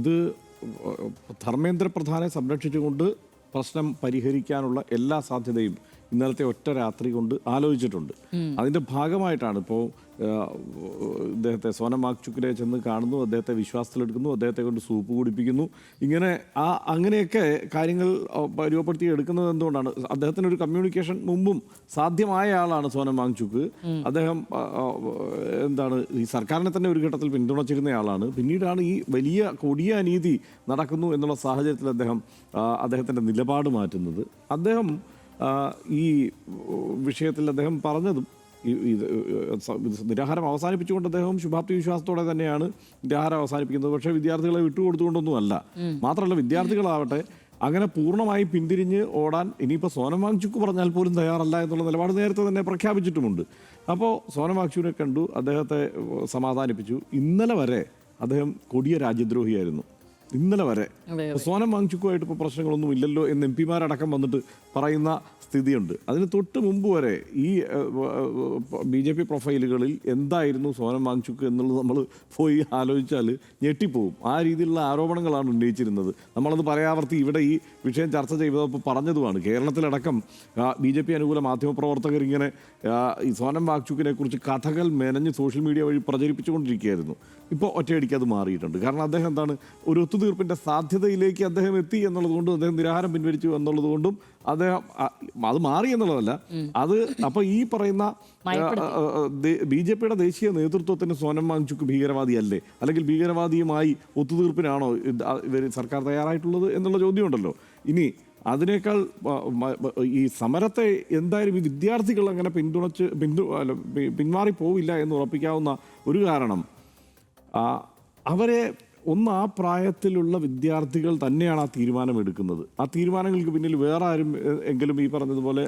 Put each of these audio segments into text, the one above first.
ഇത് ധർമ്മേന്ദ്ര പ്രധാനെ സംരക്ഷിച്ചുകൊണ്ട് പ്രശ്നം പരിഹരിക്കാനുള്ള എല്ലാ സാധ്യതയും ഇന്നലത്തെ ഒറ്റ രാത്രി കൊണ്ട് ആലോചിച്ചിട്ടുണ്ട്. അതിൻ്റെ ഭാഗമായിട്ടാണ് ഇപ്പോൾ ഇദ്ദേഹത്തെ സോനം വാങ്ചുക്കിനെ ചെന്ന് കാണുന്നു, അദ്ദേഹത്തെ വിശ്വാസത്തിലെടുക്കുന്നു, അദ്ദേഹത്തെ കൊണ്ട് സൂപ്പ് കുടിപ്പിക്കുന്നു. ഇങ്ങനെ അങ്ങനെയൊക്കെ കാര്യങ്ങൾ രൂപപ്പെടുത്തി എടുക്കുന്നത് എന്തുകൊണ്ടാണ്? അദ്ദേഹത്തിനൊരു കമ്മ്യൂണിക്കേഷൻ മുമ്പും സാധ്യമായ ആളാണ് സോനം വാങ്ചുക്ക്. അദ്ദേഹം ഈ സർക്കാരിനെ തന്നെ ഒരു ഘട്ടത്തിൽ പിന്തുണച്ചിരുന്ന ആളാണ്. പിന്നീടാണ് ഈ വലിയ കൊടിയ അനീതി നടക്കുന്നു എന്നുള്ള സാഹചര്യത്തിൽ അദ്ദേഹത്തിൻ്റെ നിലപാട് മാറ്റുന്നത്. അദ്ദേഹം ഈ വിഷയത്തിൽ അദ്ദേഹം പറഞ്ഞതും നിരാഹാരം അവസാനിപ്പിച്ചുകൊണ്ട് അദ്ദേഹം ശുഭാപ്തി വിശ്വാസത്തോടെ തന്നെയാണ് നിരാഹാരം അവസാനിപ്പിക്കുന്നത്. പക്ഷേ വിദ്യാർത്ഥികളെ വിട്ടുകൊടുത്തുകൊണ്ടൊന്നുമല്ല. മാത്രമല്ല വിദ്യാർത്ഥികളാവട്ടെ അങ്ങനെ പൂർണ്ണമായി പിന്തിരിഞ്ഞ് ഓടാൻ ഇനിയിപ്പോൾ സോനം വാങ്ചുക്ക് പറഞ്ഞാൽ പോലും തയ്യാറല്ല എന്നുള്ള നിലപാട് നേരത്തെ തന്നെ പ്രഖ്യാപിച്ചിട്ടുമുണ്ട്. അപ്പോൾ സോനം വാങ്ചുക്കിനെ കണ്ടു, അദ്ദേഹത്തെ സമാധാനിപ്പിച്ചു. ഇന്നലെ വരെ അദ്ദേഹം കൊടിയ രാജ്യദ്രോഹിയായിരുന്നു. ഇന്നലെ വരെ സോനം വാങ്ചുക്കുമായിട്ട് ഇപ്പോൾ പ്രശ്നങ്ങളൊന്നും ഇല്ലല്ലോ എന്ന് എം പിമാരടക്കം വന്നിട്ട് പറയുന്ന സ്ഥിതിയുണ്ട്. അതിന് തൊട്ട് മുമ്പ് വരെ ഈ BJP പ്രൊഫൈലുകളിൽ എന്തായിരുന്നു സോനം വാങ്ചുക്ക് എന്നുള്ളത് നമ്മൾ പോയി ആലോചിച്ചാൽ ഞെട്ടിപ്പോവും. ആ രീതിയിലുള്ള ആരോപണങ്ങളാണ് ഉന്നയിച്ചിരുന്നത്. നമ്മളത് പറയാവർത്തി ഇവിടെ ഈ വിഷയം ചർച്ച ചെയ്തപ്പോൾ പറഞ്ഞതുമാണ്. കേരളത്തിലടക്കം BJP അനുകൂല മാധ്യമപ്രവർത്തകർ ഇങ്ങനെ ഈ സോനം വാങ്ചുക്കിനെ കുറിച്ച് കഥകൾ മെനഞ്ഞ് സോഷ്യൽ മീഡിയ വഴി പ്രചരിപ്പിച്ചുകൊണ്ടിരിക്കുകയായിരുന്നു. ഇപ്പോൾ ഒറ്റയടിക്ക് അത് മാറിയിട്ടുണ്ട്. കാരണം അദ്ദേഹം ഒരു ഒത്തുതീർപ്പിൻ്റെ സാധ്യതയിലേക്ക് അദ്ദേഹം എത്തി എന്നുള്ളതുകൊണ്ടും അദ്ദേഹം നിരാഹാരം പിൻവലിച്ചു എന്നുള്ളതുകൊണ്ടും അദ്ദേഹം അത് മാറി എന്നുള്ളതല്ല. അത് അപ്പോൾ ഈ പറയുന്ന BJPയുടെ ദേശീയ നേതൃത്വത്തിന് സോനം വാങ്ചുക്ക് ഭീകരവാദിയല്ലേ, അല്ലെങ്കിൽ ഭീകരവാദിയുമായി ഒത്തുതീർപ്പിനാണോ ഇവർ സർക്കാർ തയ്യാറായിട്ടുള്ളത് എന്നുള്ള ചോദ്യമുണ്ടല്ലോ. ഇനി അതിനേക്കാൾ ഈ സമരത്തെ എന്തായാലും ഈ വിദ്യാർത്ഥികൾ അങ്ങനെ പിന്മാറി പോവില്ല എന്ന് ഉറപ്പിക്കാവുന്ന ഒരു കാരണം അവരെ ആ പ്രായത്തിലുള്ള വിദ്യാർത്ഥികൾ തന്നെയാണ് ആ തീരുമാനം എടുക്കുന്നത്. ആ തീരുമാനങ്ങൾക്ക് പിന്നിൽ വേറെ ആരും എങ്കിലും ഈ പറഞ്ഞതുപോലെ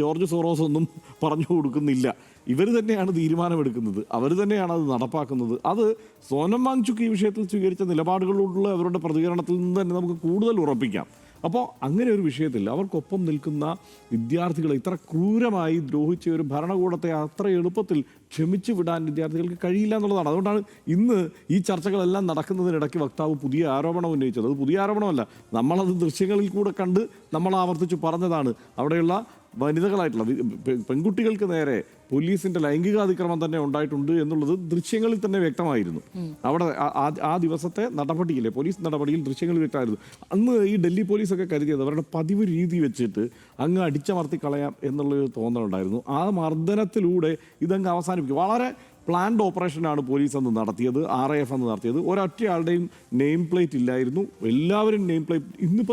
ജോർജ് സോറോസ് ഒന്നും പറഞ്ഞു കൊടുക്കുന്നില്ല. ഇവർ തന്നെയാണ് തീരുമാനമെടുക്കുന്നത്, അവർ തന്നെയാണ് അത് നടപ്പാക്കുന്നത്. അത് സോനം വാങ്ചുക്ക് ഈ വിഷയത്തിൽ സ്വീകരിച്ച നിലപാടുകളോടുള്ള അവരുടെ പ്രതികരണത്തിൽ നിന്ന് തന്നെ നമുക്ക് കൂടുതൽ ഉറപ്പിക്കാം. അപ്പോൾ അങ്ങനെ ഒരു വിഷയത്തിൽ അവർക്കൊപ്പം നിൽക്കുന്ന വിദ്യാർത്ഥികളെ ഇത്ര ക്രൂരമായി ദ്രോഹിച്ച ഒരു ഭരണകൂടത്തെ അത്ര എളുപ്പത്തിൽ ക്ഷമിച്ചു വിടാൻ വിദ്യാർത്ഥികൾക്ക് കഴിയില്ല എന്നുള്ളതാണ്. അതുകൊണ്ടാണ് ഇന്ന് ഈ ചർച്ചകളെല്ലാം നടക്കുന്നതിനിടയ്ക്ക് വക്താവ് പുതിയ ആരോപണം ഉന്നയിച്ചത്. അത് പുതിയ ആരോപണമല്ല, നമ്മളത് ദൃശ്യങ്ങളിൽ കൂടെ കണ്ട് നമ്മൾ ആവർത്തിച്ച് പറഞ്ഞതാണ്. അവിടെയുള്ള വനിതകളായിട്ടുള്ള പെൺകുട്ടികൾക്ക് നേരെ പോലീസിന്റെ ലൈംഗികാതിക്രമം തന്നെ ഉണ്ടായിട്ടുണ്ട് എന്നുള്ളത് ദൃശ്യങ്ങളിൽ തന്നെ വ്യക്തമായിരുന്നു. അവിടെ ആ ദിവസത്തെ നടപടിയിലെ പോലീസ് നടപടിയിൽ ദൃശ്യങ്ങളിൽ വ്യക്തമായിരുന്നു. അന്ന് ഈ ഡൽഹി പോലീസൊക്കെ കരുതിയത് അവരുടെ പതിവ് രീതി വെച്ചിട്ട് അങ്ങ് അടിച്ചമർത്തി കളയാം എന്നുള്ളൊരു തോന്നലുണ്ടായിരുന്നു. ആ മർദ്ദനത്തിലൂടെ ഇതങ്ങ് അവസാനിപ്പിക്കും. വളരെ പ്ലാൻഡ് ഓപ്പറേഷനാണ് പോലീസ് അന്ന് നടത്തിയത്, RAF അന്ന് നടത്തിയത്. ഒരൊറ്റയാളുടെയും നെയിം പ്ലേറ്റ് ഇല്ലായിരുന്നു. എല്ലാവരും നെയിം പ്ലേറ്റ് ഇന്ന്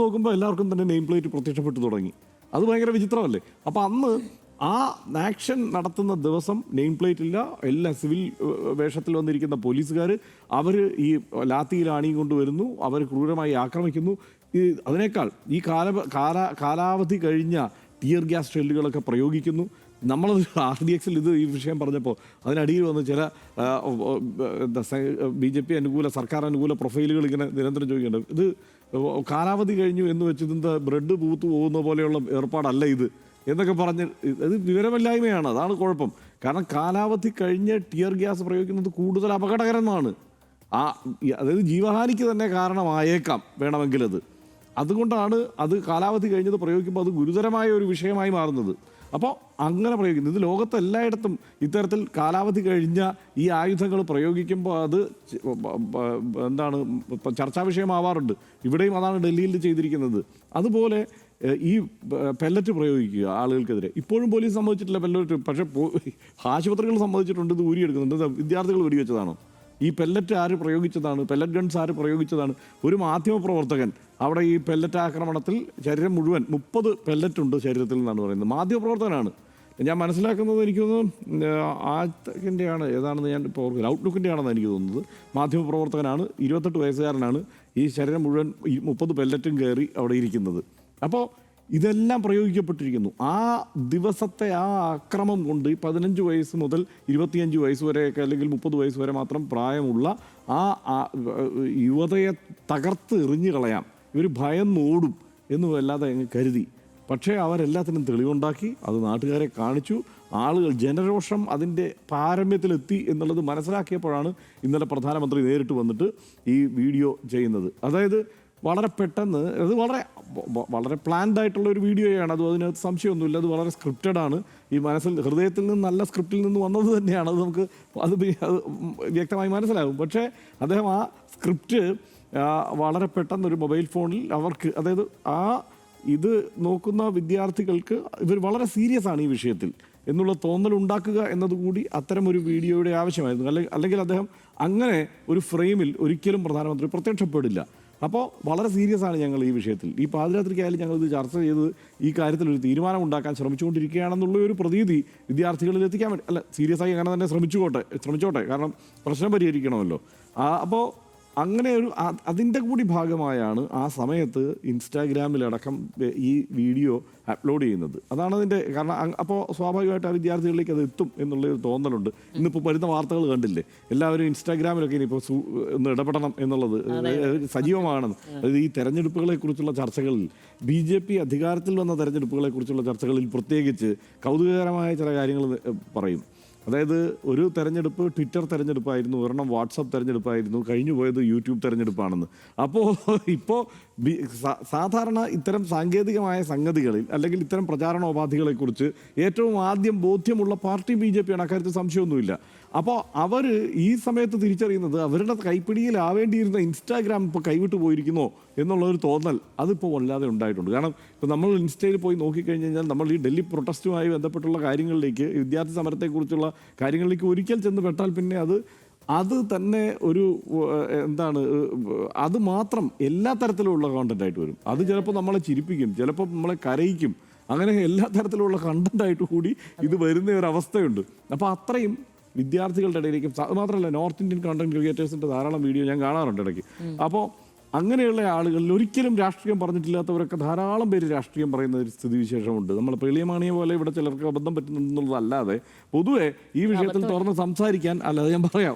നോക്കുമ്പോൾ എല്ലാവർക്കും തന്നെ നെയിം പ്ലേറ്റ് പ്രത്യക്ഷപ്പെട്ടു തുടങ്ങി. അത് ഭയങ്കര വിചിത്രമല്ലേ? അപ്പോൾ അന്ന് ആ ആക്ഷൻ നടത്തുന്ന ദിവസം നെയിം പ്ലേറ്റ് ഇല്ല. എല്ലാ സിവിൽ വേഷത്തിൽ വന്നിരിക്കുന്ന പോലീസുകാർ അവർ ഈ ലാത്തിയിൽ ആണിയും കൊണ്ടുവരുന്നു, അവർ ക്രൂരമായി ആക്രമിക്കുന്നു. അതിനേക്കാൾ ഈ കാലാവധി കഴിഞ്ഞ ടിയർ ഗ്യാസ് ഷെല്ലുകളൊക്കെ പ്രയോഗിക്കുന്നു. നമ്മളത് RDXൽ ഈ വിഷയം പറഞ്ഞപ്പോൾ അതിനടിയിൽ വന്ന് ചില BJP അനുകൂല സർക്കാർ അനുകൂല പ്രൊഫൈലുകൾ ഇങ്ങനെ നിരന്തരം ചോദിക്കുന്നുണ്ട്, ഇത് കാലാവധി കഴിഞ്ഞു എന്ന് വെച്ച് ഇതെന്താ ബ്രെഡ് പൂത്തു പോകുന്ന പോലെയുള്ള ഏർപ്പാടല്ല ഇത് എന്നൊക്കെ പറഞ്ഞ് അത് വിവരമില്ലായ്മയാണ്. അതാണ് കുഴപ്പം. കാരണം കാലാവധി കഴിഞ്ഞ് ടിയർ ഗ്യാസ് പ്രയോഗിക്കുന്നത് കൂടുതൽ അപകടകരമാണ്. അതായത് ജീവഹാനിക്ക് തന്നെ കാരണമായേക്കാം വേണമെങ്കിൽ അതുകൊണ്ടാണ് അത് കാലാവധി കഴിഞ്ഞത് പ്രയോഗിക്കുമ്പോൾ അത് ഗുരുതരമായ ഒരു വിഷയമായി മാറുന്നത്. അപ്പോൾ അങ്ങനെ പ്രയോഗിക്കുന്നത് ഇത് ലോകത്ത് എല്ലായിടത്തും ഇത്തരത്തിൽ കാലാവധി കഴിഞ്ഞ ഈ ആയുധങ്ങൾ പ്രയോഗിക്കുമ്പോൾ അത് ചർച്ചാ വിഷയമാവാറുണ്ട്. ഇവിടെയും അതാണ് ഡൽഹിയിൽ ചെയ്തിരിക്കുന്നത്. അതുപോലെ ഈ പെല്ലറ്റ് പ്രയോഗിക്കുക ആളുകൾക്കെതിരെ ഇപ്പോഴും പോലീസ് സമ്മതിച്ചിട്ടില്ല പെല്ലറ്റ്. പക്ഷേ ആശുപത്രികൾ സമ്മതിച്ചിട്ടുണ്ട് ഇത് ഊരിയെടുക്കുന്നുണ്ട്. വിദ്യാർത്ഥികൾ വെടിവെച്ചതാണോ? ഈ പെല്ലറ്റ് ആര് പ്രയോഗിച്ചതാണ്? പെല്ലറ്റ് ഗൺസ് ആര് പ്രയോഗിച്ചതാണ്? ഒരു മാധ്യമപ്രവർത്തകൻ അവിടെ ഈ പെല്ലറ്റ് ആക്രമണത്തിൽ ശരീരം മുഴുവൻ 30 പെല്ലറ്റ് ഉണ്ട് ശരീരത്തിൽ നിന്നാണ് പറയുന്നത്. മാധ്യമപ്രവർത്തകനാണ്. ഞാൻ മനസ്സിലാക്കുന്നത് എനിക്ക് തോന്നുന്നു ആദ്യത്തിൻ്റെയാണ് ഏതാണെന്ന് ഞാൻ ഇപ്പോൾ ഓർക്കുന്നത്, ഔട്ട്ലുക്കിൻ്റെ ആണെന്ന് എനിക്ക് തോന്നുന്നത്. മാധ്യമപ്രവർത്തകനാണ്, 28 വയസ്സുകാരനാണ്. ഈ ശരീരം മുഴുവൻ 30 പെല്ലറ്റും കയറി അവിടെ ഇരിക്കുന്നത്. അപ്പോൾ ഇതെല്ലാം പ്രയോഗിക്കപ്പെട്ടിരിക്കുന്നു. ആ ദിവസത്തെ ആ അക്രമം കൊണ്ട് 15 വയസ്സ് മുതൽ 25 വയസ്സ് വരെയൊക്കെ അല്ലെങ്കിൽ 30 വയസ്സ് വരെ മാത്രം പ്രായമുള്ള ആ യുവതയെ തകർത്ത് എറിഞ്ഞു കളയാം, ഇവർ ഭയന്നോടും എന്നും അല്ലാതെ അങ്ങ് കരുതി. പക്ഷേ അവരെല്ലാത്തിനും തെളിവുണ്ടാക്കി, അത് നാട്ടുകാരെ കാണിച്ചു. ആളുകൾ ജനരോഷം അതിൻ്റെ പാരമ്യത്തിലെത്തി എന്നുള്ളത് മനസ്സിലാക്കിയപ്പോഴാണ് ഇന്നലെ പ്രധാനമന്ത്രി നേരിട്ട് വന്നിട്ട് ഈ വീഡിയോ ചെയ്യുന്നത്. അതായത് വളരെ പെട്ടെന്ന് അത് വളരെ പ്ലാൻഡ് ആയിട്ടുള്ള ഒരു വീഡിയോയാണ്. അതിനകത്ത് സംശയമൊന്നുമില്ല. അത് വളരെ സ്ക്രിപ്റ്റഡ് ആണ്. ഈ ഹൃദയത്തിൽ നിന്ന് നല്ല സ്ക്രിപ്റ്റിൽ നിന്ന് വന്നത് തന്നെയാണ്. അത് വ്യക്തമായി മനസ്സിലാകും. പക്ഷേ അദ്ദേഹം ആ സ്ക്രിപ്റ്റ് വളരെ പെട്ടെന്ന് ഒരു മൊബൈൽ ഫോണിൽ അവർക്ക്, അതായത് ഇത് നോക്കുന്ന വിദ്യാർത്ഥികൾക്ക് ഇവർ വളരെ സീരിയസ് ആണ് ഈ വിഷയത്തിൽ എന്നുള്ള തോന്നൽ ഉണ്ടാക്കുക എന്നതുകൂടി അത്തരം ഒരു വീഡിയോയുടെ ആവശ്യമായിരുന്നു. അല്ലെങ്കിൽ അദ്ദേഹം അങ്ങനെ ഒരു ഫ്രെയിമിൽ ഒരിക്കലും പ്രധാനമന്ത്രി പ്രത്യക്ഷപ്പെടില്ല. അപ്പോൾ വളരെ സീരിയസ് ആണ് ഞങ്ങൾ ഈ വിഷയത്തിൽ. ഈ പാതിരാത്രിക്കായാലും ഞങ്ങൾ ഇത് ചർച്ച ചെയ്ത് ഈ കാര്യത്തിൽ ഒരു തീരുമാനം ഉണ്ടാക്കാൻ ശ്രമിച്ചുകൊണ്ടിരിക്കുകയാണെന്നുള്ള ഒരു പ്രതീതി വിദ്യാർത്ഥികളിൽ എത്തിക്കാൻ വേണ്ടി, അല്ല സീരിയസ് ആയി അങ്ങനെ തന്നെ ശ്രമിച്ചോട്ടെ, കാരണം പ്രശ്നം പരിഹരിക്കണമല്ലോ. അപ്പോൾ അങ്ങനെ അതിൻ്റെ കൂടി ഭാഗമായാണ് ആ സമയത്ത് ഇൻസ്റ്റാഗ്രാമിലടക്കം ഈ വീഡിയോ അപ്ലോഡ് ചെയ്യുന്നത്. അതാണ് അതിൻ്റെ കാരണം. അപ്പോൾ സ്വാഭാവികമായിട്ട് ആ വിദ്യാർത്ഥികളിലേക്ക് അത് എത്തും എന്നുള്ളൊരു തോന്നലുണ്ട്. ഇന്നിപ്പോൾ വരുന്ന വാർത്തകൾ കണ്ടില്ലേ, എല്ലാവരും ഇൻസ്റ്റാഗ്രാമിലൊക്കെ ഇനിയിപ്പോൾ ഒന്ന് ഇടപെടണം എന്നുള്ളത് സജീവമാണെന്ന്. അതായത് ഈ തെരഞ്ഞെടുപ്പുകളെക്കുറിച്ചുള്ള ചർച്ചകളിൽ BJP അധികാരത്തിൽ വന്ന തെരഞ്ഞെടുപ്പുകളെക്കുറിച്ചുള്ള ചർച്ചകളിൽ പ്രത്യേകിച്ച് കൗതുകകരമായ ചില കാര്യങ്ങൾ പറയും. അതായത് ഒരു തെരഞ്ഞെടുപ്പ് ട്വിറ്റർ തെരഞ്ഞെടുപ്പായിരുന്നു, ഒരെണ്ണം വാട്സപ്പ് തെരഞ്ഞെടുപ്പായിരുന്നു, കഴിഞ്ഞു പോയത് യൂട്യൂബ് തെരഞ്ഞെടുപ്പാണെന്ന്. അപ്പോൾ ഇപ്പോൾ സാധാരണ ഇത്തരം സാങ്കേതികമായ സംഗതികളിൽ അല്ലെങ്കിൽ ഇത്തരം പ്രചാരണോപാധികളെക്കുറിച്ച് ഏറ്റവും ആദ്യം ബോധ്യമുള്ള പാർട്ടി BJP ആണ്. അക്കാര്യത്തിൽ സംശയമൊന്നുമില്ല. അപ്പോൾ അവർ ഈ സമയത്ത് തിരിച്ചറിയുന്നത് അവരുടെ കൈപ്പിടിയിലാവേണ്ടിയിരുന്ന ഇൻസ്റ്റാഗ്രാം ഇപ്പോൾ കൈവിട്ടു പോയിരിക്കുന്നോ എന്നുള്ളൊരു തോന്നൽ അതിപ്പോൾ വല്ലാതെ ഉണ്ടായിട്ടുണ്ട്. കാരണം ഇപ്പോൾ നമ്മൾ ഇൻസ്റ്റയിൽ പോയി നോക്കിക്കഴിഞ്ഞ് കഴിഞ്ഞാൽ നമ്മൾ ഈ ഡൽഹി പ്രൊട്ടസ്റ്റുമായി ബന്ധപ്പെട്ടുള്ള കാര്യങ്ങളിലേക്ക്, വിദ്യാർത്ഥി സമരത്തെക്കുറിച്ചുള്ള കാര്യങ്ങളിലേക്ക് ഒരിക്കൽ ചെന്ന് പെട്ടാൽ പിന്നെ അത് തന്നെ ഒരു അത് മാത്രം എല്ലാ തരത്തിലുള്ള കോണ്ടൻ്റായിട്ട് വരും. അത് ചിലപ്പോൾ നമ്മളെ ചിരിപ്പിക്കും, ചിലപ്പോൾ നമ്മളെ കരയിക്കും, അങ്ങനെ എല്ലാ തരത്തിലുള്ള കണ്ടൻ്റായിട്ട് കൂടി ഇത് വരുന്ന ഒരു അവസ്ഥയുണ്ട്. അപ്പോൾ അത്രയും വിദ്യാർത്ഥികളുടെ ഇടയിലേക്കും, അത് മാത്രമല്ല നോർത്ത് ഇന്ത്യൻ കണ്ടന്റ് ക്രിയേറ്റേഴ്സിൻ്റെ ധാരാളം വീഡിയോ ഞാൻ കാണാറുണ്ട് ഇടയ്ക്ക്. അപ്പോൾ അങ്ങനെയുള്ള ആളുകളിൽ ഒരിക്കലും രാഷ്ട്രീയം പറഞ്ഞിട്ടില്ലാത്തവരൊക്കെ ധാരാളം പേര് രാഷ്ട്രീയം പറയുന്ന ഒരു സ്ഥിതിവിശേഷമുണ്ട്. നമ്മൾ എളിയമാണിയെ പോലെ ഇവിടെ ചിലർക്ക് അബദ്ധം പറ്റുന്നുള്ളതല്ലാതെ പൊതുവെ ഈ വിഷയത്തിൽ തുറന്ന് സംസാരിക്കാൻ, അല്ലാതെ ഞാൻ പറയാം,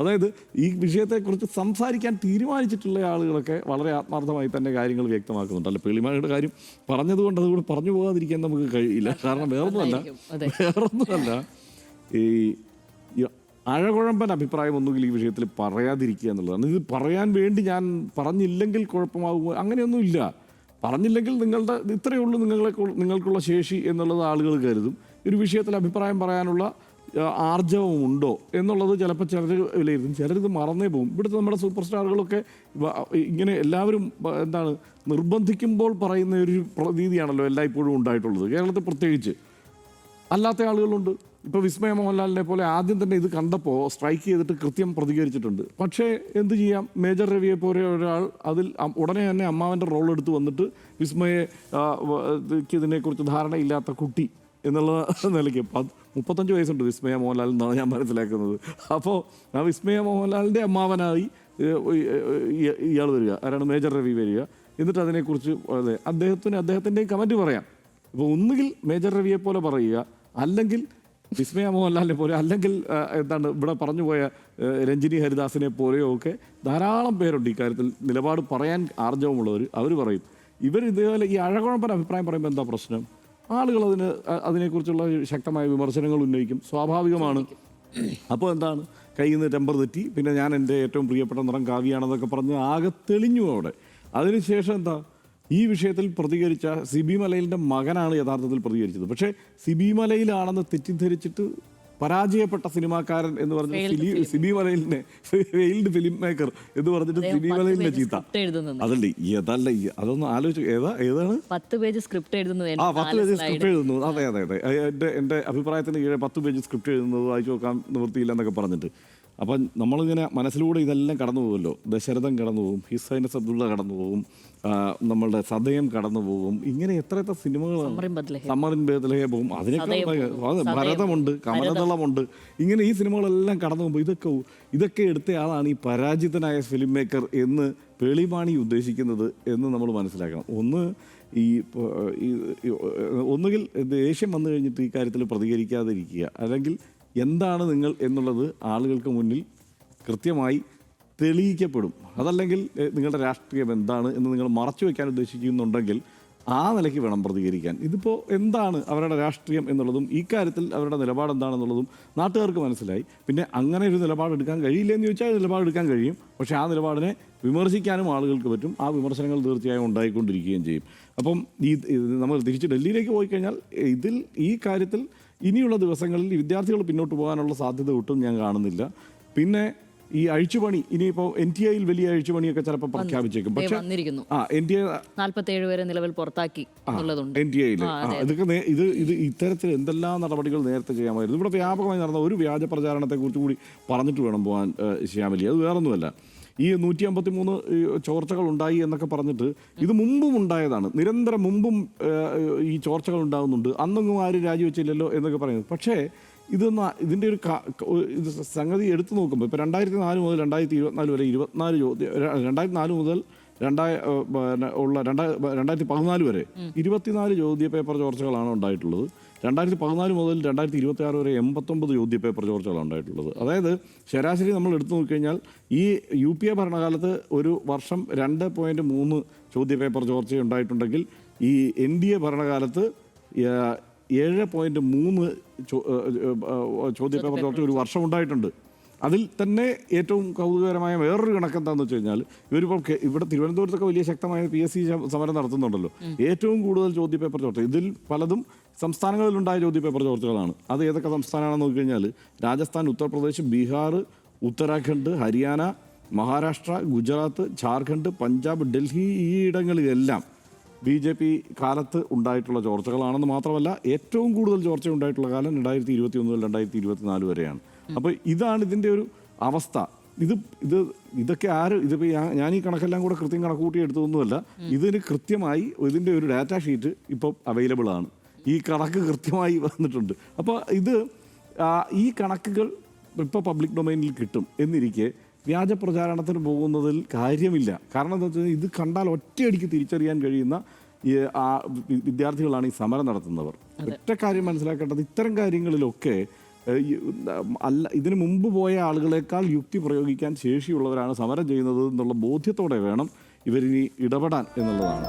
അതായത് ഈ വിഷയത്തെക്കുറിച്ച് സംസാരിക്കാൻ തീരുമാനിച്ചിട്ടുള്ള ആളുകളൊക്കെ വളരെ ആത്മാർത്ഥമായി തന്നെ കാര്യങ്ങൾ വ്യക്തമാക്കുന്നുണ്ട്. അല്ല എളിയമാണിയുടെ കാര്യം പറഞ്ഞതുകൊണ്ട് അതുകൂടെ പറഞ്ഞു പോകാതിരിക്കാൻ നമുക്ക് കഴിയില്ല. കാരണം വേറൊന്നുമല്ല ഈ അഴകുഴമ്പൻ അഭിപ്രായം ഒന്നുകിൽ ഈ വിഷയത്തിൽ പറയാതിരിക്കുക എന്നുള്ളതാണ്. ഇത് പറയാൻ വേണ്ടി ഞാൻ പറഞ്ഞില്ലെങ്കിൽ കുഴപ്പമാകുമോ, അങ്ങനെയൊന്നുമില്ല. പറഞ്ഞില്ലെങ്കിൽ ഇത്രയേ ഉള്ളൂ നിങ്ങൾക്കുള്ള ശേഷി എന്നുള്ളത് ആളുകൾ കരുതും. ഒരു വിഷയത്തിൽ അഭിപ്രായം പറയാനുള്ള ആർജവമുണ്ടോ എന്നുള്ളത് ചിലപ്പോൾ ചിലർ വിലയിരുത്തും, ചിലരിത് മറന്നേ പോകും. ഇവിടുത്തെ നമ്മുടെ സൂപ്പർ സ്റ്റാറുകളൊക്കെ ഇങ്ങനെ എല്ലാവരും നിർബന്ധിക്കുമ്പോൾ പറയുന്ന ഒരു പ്രതീതിയാണല്ലോ എല്ലായ്പ്പോഴും ഉണ്ടായിട്ടുള്ളത്. കേരളത്തിൽ പ്രത്യേകിച്ച് അല്ലാത്ത ആളുകളുണ്ട്. ഇപ്പോൾ വിസ്മയ മോഹൻലാലിനെ പോലെ ആദ്യം തന്നെ ഇത് കണ്ടപ്പോൾ സ്ട്രൈക്ക് ചെയ്തിട്ട് കൃത്യം പ്രതികരിച്ചിട്ടുണ്ട്. പക്ഷേ എന്ത് ചെയ്യാം, മേജർ രവിയെ പോലെ ഒരാൾ അതിൽ ഉടനെ തന്നെ അമ്മാവൻ്റെ റോൾ എടുത്ത് വന്നിട്ട് ഇതിനെക്കുറിച്ച് ധാരണയില്ലാത്ത കുട്ടി എന്നുള്ള നിലയ്ക്ക് 35 വയസ്സുണ്ട് വിസ്മയ മോഹൻലാൽ എന്നാണ് ഞാൻ മനസ്സിലാക്കുന്നത്. അപ്പോൾ ആ വിസ്മയ മോഹൻലാലിൻ്റെ അമ്മാവനായി ഇയാൾ വരിക, ആരാണ് മേജർ രവി വരിക, എന്നിട്ട് അതിനെക്കുറിച്ച് അദ്ദേഹത്തിൻ്റെ കമൻറ്റ് പറയാം. ഇപ്പോൾ ഒന്നുകിൽ മേജർ രവിയെ പോലെ പറയുക, അല്ലെങ്കിൽ വിസ്മയ മോഹൻലാലിനെ പോലെ, അല്ലെങ്കിൽ ഇവിടെ പറഞ്ഞു പോയ രഞ്ജിനി ഹരിദാസിനെ പോലെയോ ഒക്കെ ധാരാളം പേരുണ്ട് ഇക്കാര്യത്തിൽ നിലപാട് പറയാൻ ആർജവമുള്ളവർ. അവർ പറയും. ഇതേപോലെ ഈ അഴകുഴമ്പൻ അഭിപ്രായം പറയുമ്പോൾ എന്താ പ്രശ്നം? ആളുകൾ അതിനെക്കുറിച്ചുള്ള ശക്തമായ വിമർശനങ്ങൾ ഉന്നയിക്കും, സ്വാഭാവികമാണ്. അപ്പോൾ കയ്യിൽ നിന്ന് ടെമ്പർ തെറ്റി, പിന്നെ ഞാൻ എൻ്റെ ഏറ്റവും പ്രിയപ്പെട്ട നിറം കാവ്യാണെന്നൊക്കെ പറഞ്ഞ് ആകെ തെളിഞ്ഞു അവിടെ. അതിനുശേഷം ഈ വിഷയത്തിൽ പ്രതികരിച്ച സിബി മലയിലിൻ്റെ മകനാണ് യഥാർത്ഥത്തിൽ പ്രതികരിച്ചത്. പക്ഷേ സിബി മലയിലാണെന്ന് തെറ്റിദ്ധരിച്ചിട്ട് പരാജയപ്പെട്ട സിനിമാക്കാരൻ എന്ന് പറഞ്ഞ സിബി മലയിലിനെ ഫെയിൽഡ് ഫിലിം മേക്കർ എന്ന് പറഞ്ഞിട്ട് സിബി മലയിലിനെ ചീത്ത. അതല്ലേ അതൊന്നും ആലോചിച്ചു. ഏതാണ് 10 പേജ് സ്ക്രിപ്റ്റ് എഴുതുന്നത്? 10 പേജ് സ്ക്രിപ്റ്റ് എഴുതുന്നത്. അതെ. എൻ്റെ അഭിപ്രായത്തിന് കീഴെ 10 പേജ് സ്ക്രിപ്റ്റ് എഴുതുന്നത് വായിച്ചു നോക്കാൻ നിവൃത്തിയില്ല എന്നൊക്കെ പറഞ്ഞിട്ട്. അപ്പം നമ്മളിങ്ങനെ മനസ്സിലൂടെ ഇതെല്ലാം കടന്നു പോകുമല്ലോ. ദശരഥൻ കടന്നു പോകും, ഹിസ് ഹൈനസ് അബ്ദുള്ള കടന്നു പോകും, നമ്മളുടെ സദയം കടന്നു പോകും. ഇങ്ങനെ എത്ര സിനിമകളാണ്. സമ്മറിൻ ബേത്ലഹേ പോകും, അതിനേക്കാൾ ഭരതമുണ്ട്, കമലദളമുണ്ട്. ഇങ്ങനെ ഈ സിനിമകളെല്ലാം കടന്നു പോകുമ്പോൾ ഇതൊക്കെ എടുത്ത ആളാണ് ഈ പരാജിതനായ ഫിലിം മേക്കർ എന്ന് പേളിമാണി ഉദ്ദേശിക്കുന്നത് എന്ന് നമ്മൾ മനസ്സിലാക്കണം. ഒന്നുകിൽ ദേഷ്യം വന്നു കഴിഞ്ഞിട്ട് ഈ കാര്യത്തിൽ പ്രതികരിക്കാതിരിക്കുക, അല്ലെങ്കിൽ എന്താണ് നിങ്ങൾ എന്നുള്ളത് ആളുകൾക്ക് മുന്നിൽ കൃത്യമായി തെളിയിക്കപ്പെടും. അതല്ലെങ്കിൽ നിങ്ങളുടെ രാഷ്ട്രീയം എന്താണ് എന്ന് നിങ്ങൾ മറച്ചു വയ്ക്കാൻ ഉദ്ദേശിക്കുന്നുണ്ടെങ്കിൽ ആ നിലയ്ക്ക് വേണം പ്രതികരിക്കാൻ. ഇതിപ്പോൾ എന്താണ് അവരുടെ രാഷ്ട്രീയം എന്നുള്ളതും ഈ കാര്യത്തിൽ അവരുടെ നിലപാട് എന്താണെന്നുള്ളതും നാട്ടുകാർക്ക് മനസ്സിലായി. പിന്നെ അങ്ങനെ ഒരു നിലപാടെടുക്കാൻ കഴിയില്ല എന്ന് ചോദിച്ചാൽ നിലപാടെടുക്കാൻ കഴിയും. പക്ഷേ ആ നിലപാടിനെ വിമർശിക്കാനും ആളുകൾക്ക് പറ്റും. ആ വിമർശനങ്ങൾ തീർച്ചയായും ഉണ്ടായിക്കൊണ്ടിരിക്കുകയും ചെയ്യും. അപ്പം നമ്മൾ തിരിച്ച് ഡൽഹിയിലേക്ക് പോയി കഴിഞ്ഞാൽ ഈ കാര്യത്തിൽ ഇനിയുള്ള ദിവസങ്ങളിൽ ഈ വിദ്യാർത്ഥികൾ പിന്നോട്ട് പോകാനുള്ള സാധ്യത ഒട്ടും ഞാൻ കാണുന്നില്ല. പിന്നെ ഈ അഴിച്ചുപണി ഇനിയിപ്പോൾ NTAയിൽ വലിയ അഴിച്ചുപണിയൊക്കെ ചിലപ്പോൾ പ്രഖ്യാപിച്ചേക്കും. പക്ഷേ NTA 47 വരെ നിലവിൽ പുറത്താക്കി NTAയിൽ ഇതൊക്കെ ഇത്തരത്തിൽ എന്തെല്ലാം നടപടികൾ നേരത്തെ ചെയ്യാമായിരുന്നു. ഇവിടെ വ്യാപകമായി നടന്ന ഒരു വ്യാജ പ്രചാരണത്തെക്കുറിച്ച് കൂടി പറഞ്ഞിട്ട് വേണം പോകാൻ ശ്യാമലി. അത് വേറൊന്നുമല്ല, ഈ 153 ചോർച്ചകൾ ഉണ്ടായി എന്നൊക്കെ പറഞ്ഞിട്ട് ഇത് മുമ്പും ഉണ്ടായതാണ്. നിരന്തരം മുമ്പും ഈ ചോർച്ചകൾ ഉണ്ടാകുന്നുണ്ട്. അന്നൊന്നും ആരും രാജിവെച്ചില്ലല്ലോ എന്നൊക്കെ പറയുന്നത്. പക്ഷേ ഇതിൻ്റെ ഒരു സംഗതി എടുത്തു നോക്കുമ്പോൾ ഇപ്പോൾ 2004 മുതൽ 2024 വരെ 24 ചോദ്യം, 2004 മുതൽ 2014 വരെ 24 ചോദ്യപേപ്പർ ചോർച്ചകളാണ് ഉണ്ടായിട്ടുള്ളത്. 2014 മുതൽ 2026 വരെ 89 ചോദ്യപേപ്പർ ചോർച്ചകളാണ് ഉണ്ടായിട്ടുള്ളത്. അതായത് ശരാശരി നമ്മൾ എടുത്തു നോക്കിക്കഴിഞ്ഞാൽ ഈ UPA ഭരണകാലത്ത് ഒരു വർഷം 2.3 ചോദ്യപേപ്പർ ചോർച്ച ഉണ്ടായിട്ടുണ്ടെങ്കിൽ ഈ NDA ഭരണകാലത്ത് 7.3 ചോദ്യപേപ്പർ ചോർച്ച ഒരു വർഷം ഉണ്ടായിട്ടുണ്ട്. അതിൽ തന്നെ ഏറ്റവും കൗതുകകരമായ വേറൊരു കണക്കെന്താണെന്ന് വെച്ച് കഴിഞ്ഞാൽ ഇവരിപ്പോൾ ഇവിടെ തിരുവനന്തപുരത്തൊക്കെ വലിയ ശക്തമായ PSC സമരം നടത്തുന്നുണ്ടല്ലോ. ഏറ്റവും കൂടുതൽ ചോദ്യപേപ്പർ ചോർച്ച ഇതിൽ പലതും സംസ്ഥാനങ്ങളിലുണ്ടായ ചോദ്യപേപ്പർ ചോർച്ചകളാണ്. അത് ഏതൊക്കെ സംസ്ഥാനമാണെന്ന് നോക്കിക്കഴിഞ്ഞാൽ രാജസ്ഥാൻ, ഉത്തർപ്രദേശ്, ബീഹാർ, ഉത്തരാഖണ്ഡ്, ഹരിയാന, മഹാരാഷ്ട്ര, ഗുജറാത്ത്, ഝാർഖണ്ഡ്, പഞ്ചാബ്, ഡൽഹി, ഈ ഇടങ്ങളിലെല്ലാം BJP കാലത്ത് ഉണ്ടായിട്ടുള്ള ചോർച്ചകളാണെന്ന് മാത്രമല്ല ഏറ്റവും കൂടുതൽ ചോർച്ച ഉണ്ടായിട്ടുള്ള കാലം 2021 മുതൽ 2024 വരെയാണ്. അപ്പോൾ ഇതാണ് ഇതിൻ്റെ ഒരു അവസ്ഥ. ഇതൊക്കെ ഇതിപ്പോൾ ഞാൻ ഈ കണക്കെല്ലാം കൂടെ കൃത്യം കണക്കൂട്ടി എടുത്തതൊന്നുമല്ല. ഇതിന് കൃത്യമായി ഇതിൻ്റെ ഒരു ഡാറ്റ ഷീറ്റ് ഇപ്പോൾ അവൈലബിൾ ആണ്. ഈ കണക്ക് കൃത്യമായി വന്നിട്ടുണ്ട്. അപ്പോൾ ഈ കണക്കുകൾ ഇപ്പോൾ പബ്ലിക് ഡൊമൈനിൽ കിട്ടും എന്നിരിക്കെ വ്യാജ പ്രചാരണത്തിന് പോകുന്നതിൽ കാര്യമില്ല. കാരണം എന്താ വെച്ചാൽ ഇത് കണ്ടാൽ ഒറ്റയടിക്ക് തിരിച്ചറിയാൻ കഴിയുന്ന വിദ്യാർത്ഥികളാണ് ഈ സമരം നടത്തുന്നവർ. ഒറ്റ കാര്യം മനസ്സിലാക്കേണ്ടത്, ഇത്തരം കാര്യങ്ങളിലൊക്കെ ഇതിനു മുമ്പ് പോയ ആളുകളെക്കാൾ യുക്തി പ്രയോഗിക്കാൻ ശേഷിയുള്ളവരാണ് സമരം ചെയ്യുന്നത് എന്നുള്ള ബോധ്യത്തോടെ വേണം ഇവരിനി ഇടപെടാൻ എന്നുള്ളതാണ്.